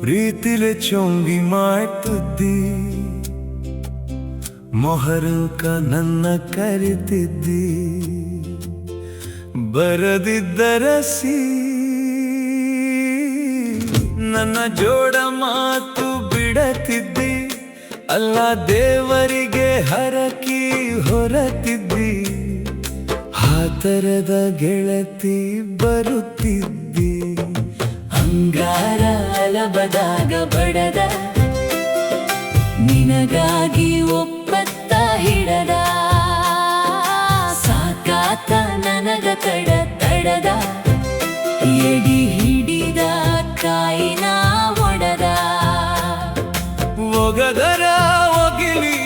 ಪ್ರೀತಿಲೆ ಚೊಂಗಿ ಮಾಡ್ತಿದ್ದಿ, ಮೊಹರಕ ನನ್ನ ಕರಿತಿದ್ದಿ, ಬರದಿದ್ದರಸಿ ನನ್ನ ಜೋಡ ಮಾತು ಬಿಡತಿದ್ದಿ. ಅಲ್ಲ ದೇವರಿಗೆ ಹರಕಿ ಹೊರತಿದ್ದಿ, ಹಾತರದ ಗೆಳತಿ ಬರುತ್ತಿದ್ದಿ. ಅಂಗಾರ ಅಲಬದಾಗ ಬಡದ, ನಿನಗಾಗಿ ಒಪ್ಪತ್ತ ಹಿಡದ, ಸಾಕಾತ ನನಗ ತಡದ, ಎಡಿ ಹಿಡಿದ ಕಾಯಿನ ಒಡದ. ಒಗದರ ಒಗಿಲಿ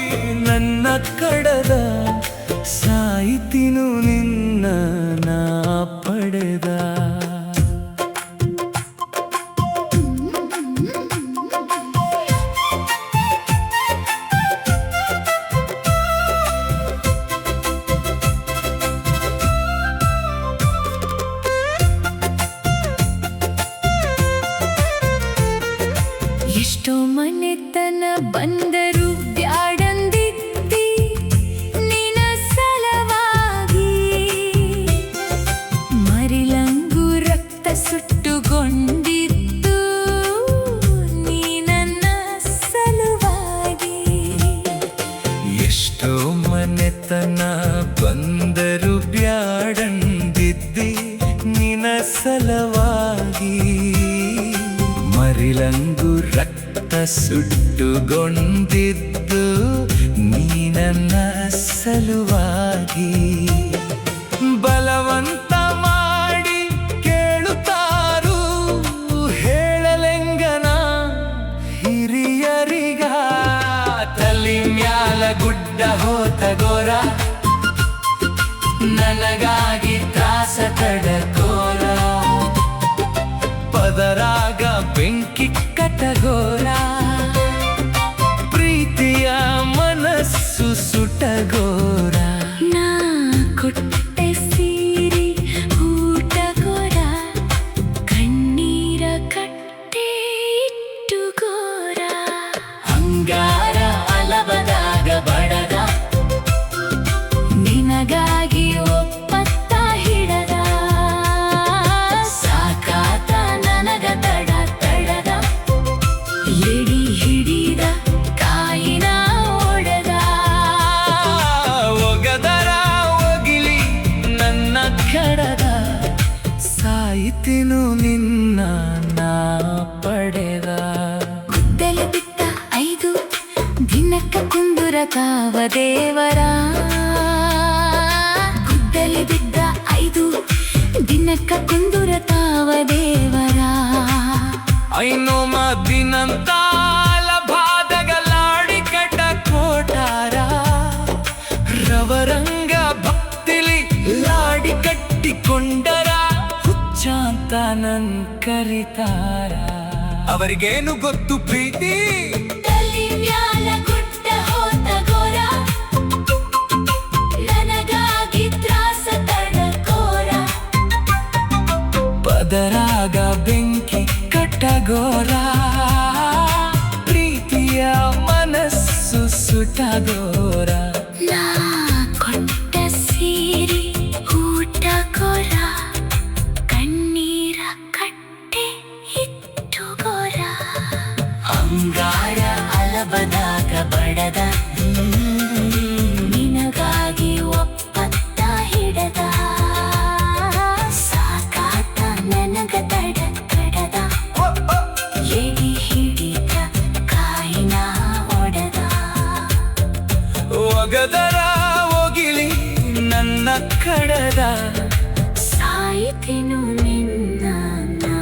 ನನ್ನ ಕಡದ, ಸಾಯಿತಿನು ನಿನ್ನ ನಾ ಪಡೆದ. ಎಷ್ಟೋ ಮನೆತನ ಬಂದರು ಬ್ಯಾಡಂದಿದ್ದಿ, ನಿನ ಸಲವಾಗಿ ಮರಿಲಂಗು ರಕ್ತ ಸುಟ್ಟುಕೊಂಡಿದ್ದು, ನೀ ನನ್ನ ಸಲುವಾಗಿ. ಎಷ್ಟೋ ಮನೆತನ ಬಂದರು ಬ್ಯಾಡಂದಿದ್ದಿ, ನಿನ ಸಲವಾಗಿ ಮರಿಲಂಗು ರಕ್ತ ಸುಟ್ಟುಗೊಂಡಿದ್ದು, ನೀ ನನ್ನ ಸಲುವಾಗಿ. ಬಲವಂತ ಮಾಡಿ ಕೇಳುತ್ತಾರು ಹೇಳಲೆಂಗನ ಹಿರಿಯರಿಗ, ತಲಿ ಮ್ಯಾಲ ಗುಡ್ಡ ಹೋತ ಗೋರ, ನನಗಾಗಿ ತ್ರಾಸ ತಡಕೋರ, ಪದರಾಗ ಬೆಂಕಿ ಕಟಗೋರ, ಪ್ರೀತಿಯ ಮನಸ್ಸು ಸುಟಗೋರ. ನಾ ಕೊಟ್ಟೆ ಸೀರಿ ಊಟಗೋರ, ಕಣ್ಣೀರ ಕಟ್ಟೆ ಇಟ್ಟು ಗೋರ. ಅಂಗಾರ ಅಲಬದಾಗ ಬಡದ, ನಿನಗಾಗಿ ಒಪ್ಪತ್ತ ಹಿಡದ, ಸಾಕಾತ ನನಗ ತಡದ, ಎಡಿ ಹಿಡಿದ ಕಾಯಿನ ಒಡೆದ. ಒಗದರ ಒಗಿಲಿ ನನ್ನ ಕಡದ, ಸಾಯಿತಿನು ನಿನ್ನ ನಾ ಪಡೆದ. ಗುದ್ದಲಿ ಬಿದ್ದ 5 ದಿನಕ್ಕ ಕುಂದುರ ತಾವ ದೇವರ, ಗುದ್ದಲಿ ಬಿದ್ದ 5 ದಿನಕ್ಕ ಕುಂದುರ ತಾವ ದೇವರ. ಐನೋ ಮದಿನಂತಾಲ ಬಾದಗಲಾಡಿ ಕಟ ಕೋಟಾರ, ರವರಂಗ ಭಕ್ತಿಲಿ ಲಾಡಿ ಕಟ್ಟಿಕೊಂಡರ, ಹುಚ್ಚಾಂತ ನನ್ ಕರಿತಾರ. ಅವರಿಗೇನು ಗೊತ್ತು ಪ್ರೀತಿ, ತಲಿ ಮ್ಯಾಲ ಗುಡ್ಡ ಹೋತ ಗೋರ, ನನಗಾಗಿ ತ್ರಾಸ ತಡಕೋರ, ಪದರಾಗ ಬೆಂಕಿ ಕಟ್ಟಗೋರ, ಪ್ರೀತಿಯ ಮನಸ್ಸು ಸುಟಗೋರ. ನಾ ಕೊಟ್ಟ ಸೀರಿ ಊಟಗೋರ, ಕಣ್ಣೀರ ಕಟ್ಟೆ ಇಟ್ಟು ಗೋರ. ಅಂಗಾರ ಅಲಬದಾಗ ಬಡದ, ನಿನಗಾಗಿ ಒಪ್ಪತ್ತ ಹಿಡದ, ಸಾಕಾತ ನನಗ ತಡದ, ಎಡಿ ಹಿಡಿದ ಕಾಯಿನ ಒಡೆದ. ಒಗದರ ಒಗಿಲಿ ನನ್ನ ಕಡದ, ಸಾಯಿತಿನು ನಿನ್ನ ನಾ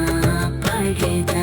ಪಡೆದ.